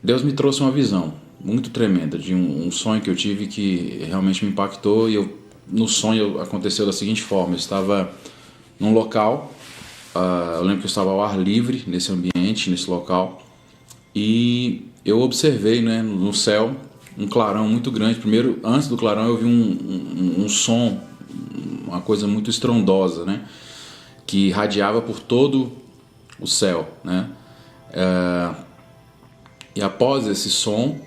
Deus me trouxe uma visão muito tremenda de um sonho que eu tive que realmente me impactou. E no sonho aconteceu da seguinte forma: eu estava num local, eu lembro que eu estava ao ar livre nesse ambiente, nesse local, e eu observei, né, no céu um clarão muito grande. Primeiro, antes do clarão, eu vi um som, uma coisa muito estrondosa, né, que irradiava por todo o céu, né? E após esse som,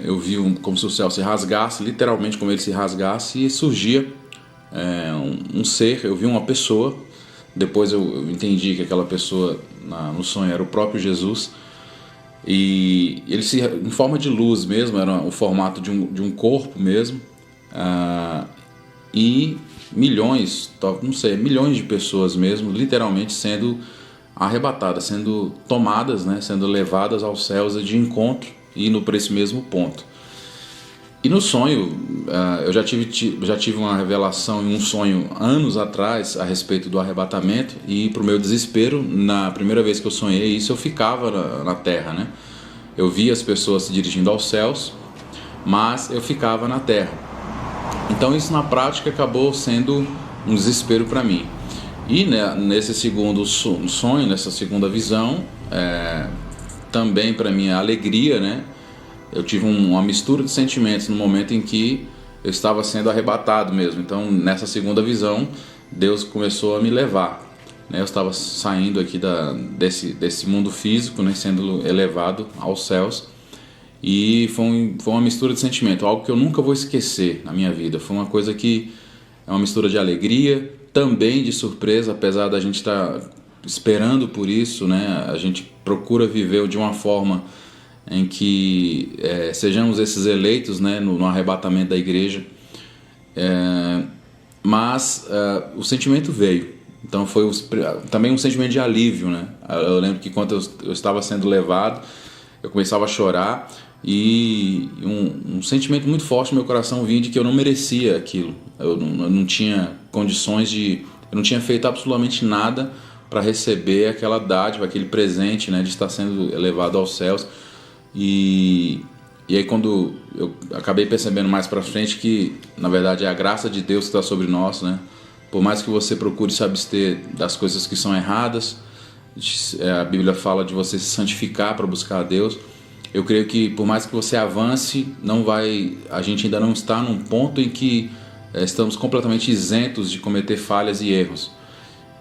eu vi como se o céu se rasgasse, literalmente como ele se rasgasse, e surgia um ser. Eu vi uma pessoa. Depois eu entendi que aquela pessoa no sonho era o próprio Jesus. E ele em forma de luz mesmo, era o formato de um corpo mesmo. E milhões, não sei, milhões de pessoas mesmo, literalmente sendo arrebatadas, sendo tomadas, né, sendo levadas aos céus de encontro, indo para esse mesmo ponto. E no sonho, eu já tive uma revelação em um sonho anos atrás a respeito do arrebatamento, e para o meu desespero, na primeira vez que eu sonhei isso, eu ficava na terra, né? Eu via as pessoas se dirigindo aos céus, mas eu ficava na terra. Então isso na prática acabou sendo um desespero para mim. E, né, nesse segundo sonho, nessa segunda visão, também para minha alegria, né, eu tive uma mistura de sentimentos no momento em que eu estava sendo arrebatado mesmo. Então, nessa segunda visão, Deus começou a me levar, né? Eu estava saindo aqui desse mundo físico, né, sendo elevado aos céus. E foi uma mistura de sentimento, algo que eu nunca vou esquecer na minha vida. Foi uma coisa que é uma mistura de alegria, também de surpresa, apesar da gente estar esperando por isso, né? A gente procura viver de uma forma em que sejamos esses eleitos, né, no arrebatamento da igreja. Mas o sentimento veio. Então foi também um sentimento de alívio, né? Eu lembro que quando eu estava sendo levado, eu começava a chorar, e um sentimento muito forte no meu coração vinha de que eu não merecia aquilo. Eu não tinha condições eu não tinha feito absolutamente nada para receber aquela dádiva, aquele presente, né, de estar sendo elevado aos céus. E aí quando eu acabei percebendo mais para frente que na verdade é a graça de Deus que está sobre nós, né? Por mais que você procure se abster das coisas que são erradas, a Bíblia fala de você se santificar para buscar a Deus. Eu creio que por mais que você avance, a gente ainda não está num ponto em que estamos completamente isentos de cometer falhas e erros.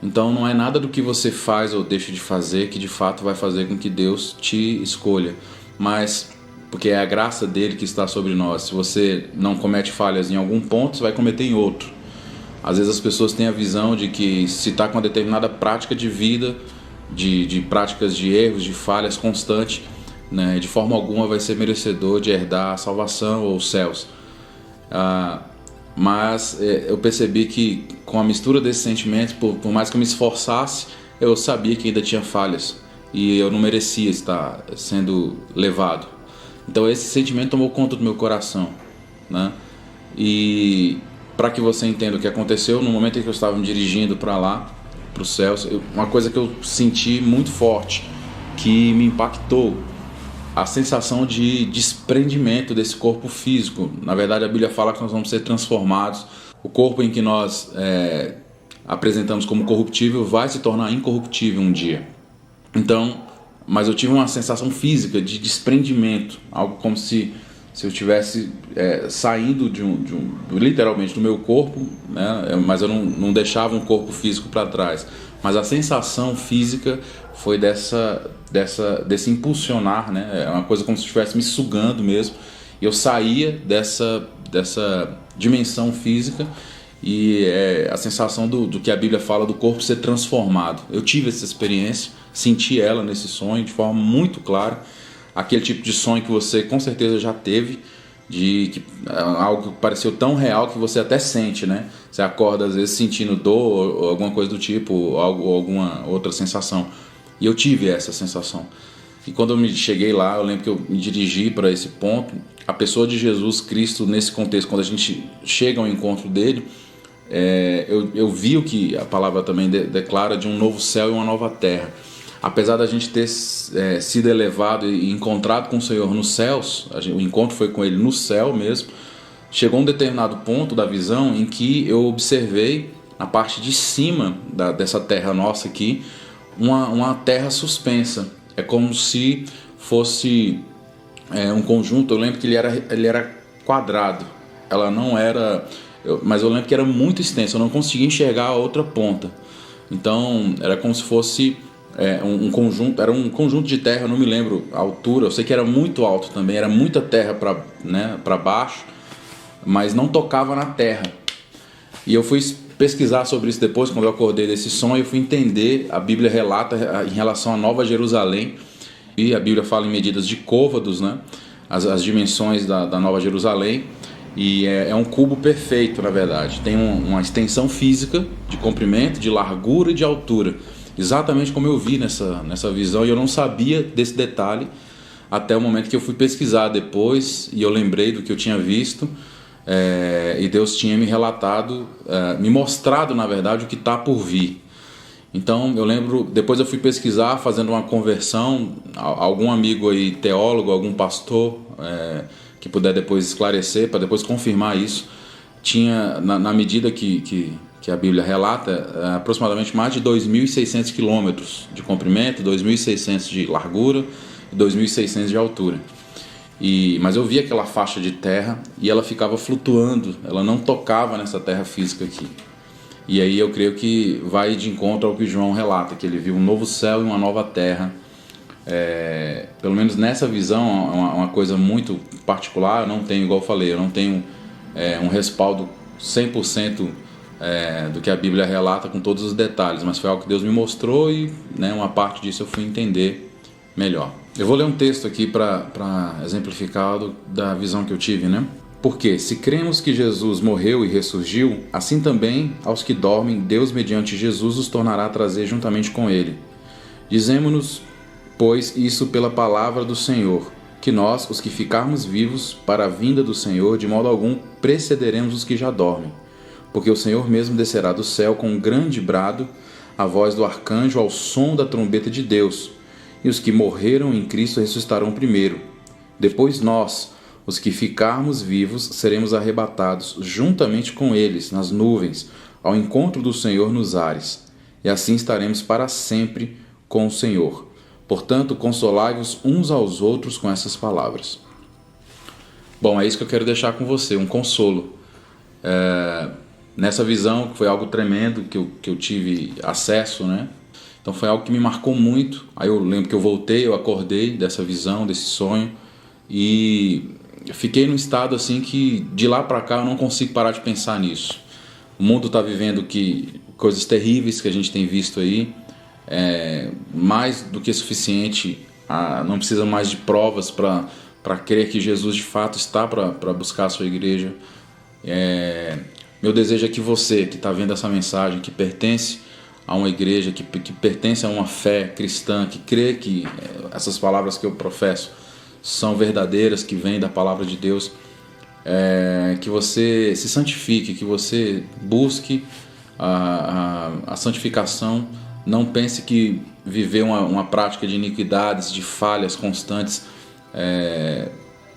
Então não é nada do que você faz ou deixa de fazer que de fato vai fazer com que Deus te escolha, mas porque é a graça dele que está sobre nós. Se você não comete falhas em algum ponto, você vai cometer em outro. Às vezes as pessoas têm a visão de que se está com uma determinada prática de vida, de práticas de erros, de falhas constantes, né, de forma alguma vai ser merecedor de herdar a salvação ou os céus. Mas eu percebi que com a mistura desses sentimentos, por mais que eu me esforçasse, eu sabia que ainda tinha falhas e eu não merecia estar sendo levado. Então esse sentimento tomou conta do meu coração, né? E para que você entenda o que aconteceu, no momento em que eu estava me dirigindo para lá, para os céus, uma coisa que eu senti muito forte, que me impactou, a sensação de desprendimento desse corpo físico. Na verdade, a Bíblia fala que nós vamos ser transformados. O corpo em que nós apresentamos como corruptível vai se tornar incorruptível um dia. Então, mas eu tive uma sensação física de desprendimento, algo como se eu estivesse saindo literalmente do meu corpo, né? Mas eu não deixava um corpo físico para trás. Mas a sensação física foi desse impulsionar, né? É uma coisa como se estivesse me sugando mesmo. Eu saía dessa dimensão física, e a sensação do que a Bíblia fala do corpo ser transformado. Eu tive essa experiência, senti ela nesse sonho de forma muito clara. Aquele tipo de sonho que você com certeza já teve, algo que pareceu tão real que você até sente, né? Você acorda às vezes sentindo dor ou alguma coisa do tipo, ou alguma outra sensação. E eu tive essa sensação. E quando eu cheguei lá, eu lembro que eu me dirigi para esse ponto. A pessoa de Jesus Cristo, nesse contexto, quando a gente chega ao encontro dele, eu vi o que a palavra também declara de um novo céu e uma nova terra. apesar da gente ter sido elevado e encontrado com o Senhor nos céus, o encontro foi com Ele no céu mesmo, chegou um determinado ponto da visão em que eu observei na parte de cima dessa terra nossa aqui, uma terra suspensa. É como se fosse um conjunto. Eu lembro que ele era quadrado, ela não era, mas eu lembro que era muito extenso, eu não conseguia enxergar a outra ponta. Então era como se fosse um conjunto de terra, eu não me lembro a altura, eu sei que era muito alto também, era muita terra para baixo, mas não tocava na terra. E eu fui pesquisar sobre isso depois, quando eu acordei desse sonho, eu fui entender, a Bíblia relata em relação à Nova Jerusalém, e a Bíblia fala em medidas de côvados, né? As dimensões da Nova Jerusalém, e é um cubo perfeito, na verdade. Tem uma extensão física de comprimento, de largura e de altura, exatamente como eu vi nessa visão, e eu não sabia desse detalhe até o momento que eu fui pesquisar depois, e eu lembrei do que eu tinha visto, e Deus tinha me relatado, me mostrado, na verdade, o que está por vir. Então eu lembro, depois eu fui pesquisar, fazendo uma conversão, algum amigo aí, teólogo, algum pastor, que puder depois esclarecer, para depois confirmar isso, tinha, na medida que a Bíblia relata, aproximadamente mais de 2.600 quilômetros de comprimento, 2.600 de largura e 2.600 de altura. Mas eu via aquela faixa de terra e ela ficava flutuando, ela não tocava nessa terra física aqui. E aí eu creio que vai de encontro ao que João relata, que ele viu um novo céu e uma nova terra. Pelo menos nessa visão, uma coisa muito particular. Eu não tenho, igual eu falei, eu não tenho um respaldo 100% do que a Bíblia relata com todos os detalhes, mas foi algo que Deus me mostrou e uma parte disso eu fui entender melhor. Eu vou ler um texto aqui para exemplificar da visão que eu tive, né? Porque, se cremos que Jesus morreu e ressurgiu, assim também aos que dormem, Deus mediante Jesus os tornará a trazer juntamente com Ele. Dizemo-nos, pois, isso pela palavra do Senhor, que nós, os que ficarmos vivos para a vinda do Senhor, de modo algum precederemos os que já dormem. Porque o Senhor mesmo descerá do céu com um grande brado, a voz do arcanjo ao som da trombeta de Deus, e os que morreram em Cristo ressuscitarão primeiro. Depois nós, os que ficarmos vivos, seremos arrebatados juntamente com eles nas nuvens, ao encontro do Senhor nos ares, e assim estaremos para sempre com o Senhor. Portanto, consolai-vos uns aos outros com essas palavras. Bom, é isso que eu quero deixar com você, um consolo. Nessa visão, que foi algo tremendo que eu tive acesso, né? Então foi algo que me marcou muito. Aí eu lembro que eu acordei dessa visão, desse sonho, e fiquei num estado assim que de lá para cá eu não consigo parar de pensar nisso. O mundo está vivendo coisas terríveis que a gente tem visto aí, mais do que suficiente. Não precisa mais de provas para crer que Jesus de fato está para buscar a sua igreja. Meu desejo é que você que está vendo essa mensagem, que pertence a uma igreja, que pertence a uma fé cristã, que crê que essas palavras que eu professo são verdadeiras, que vêm da palavra de Deus, que você se santifique, que você busque a santificação. Não pense que viver uma prática de iniquidades, de falhas constantes,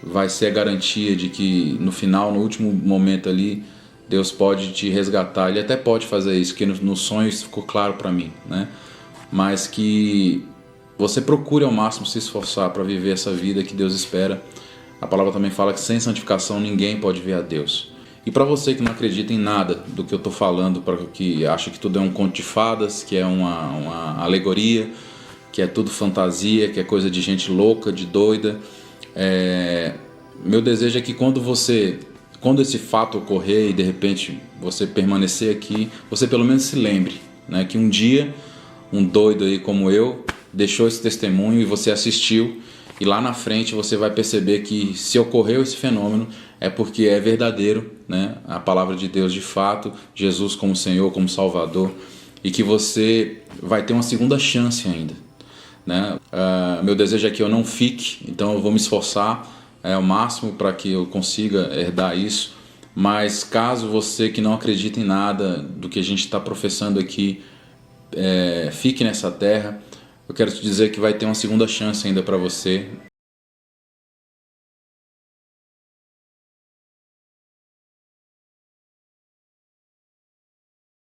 vai ser a garantia de que no final, no último momento ali, Deus pode te resgatar. Ele até pode fazer isso, que no sonho isso ficou claro para mim, né? Mas que você procure ao máximo se esforçar para viver essa vida que Deus espera. A palavra também fala que sem santificação ninguém pode ver a Deus. E para você que não acredita em nada do que eu estou falando, para que acha que tudo é um conto de fadas, que é uma alegoria, que é tudo fantasia, que é coisa de gente louca, de doida, meu desejo é que quando esse fato ocorrer e de repente você permanecer aqui, você pelo menos se lembre, né, que um dia um doido aí como eu deixou esse testemunho e você assistiu, e lá na frente você vai perceber que se ocorreu esse fenômeno é porque é verdadeiro, né, a palavra de Deus de fato, Jesus como Senhor, como Salvador, e que você vai ter uma segunda chance ainda, né? Meu desejo é que eu não fique, então eu vou me esforçar ao máximo para que eu consiga herdar isso. Mas caso você que não acredita em nada do que a gente está professando aqui, fique nessa terra, eu quero te dizer que vai ter uma segunda chance ainda para você.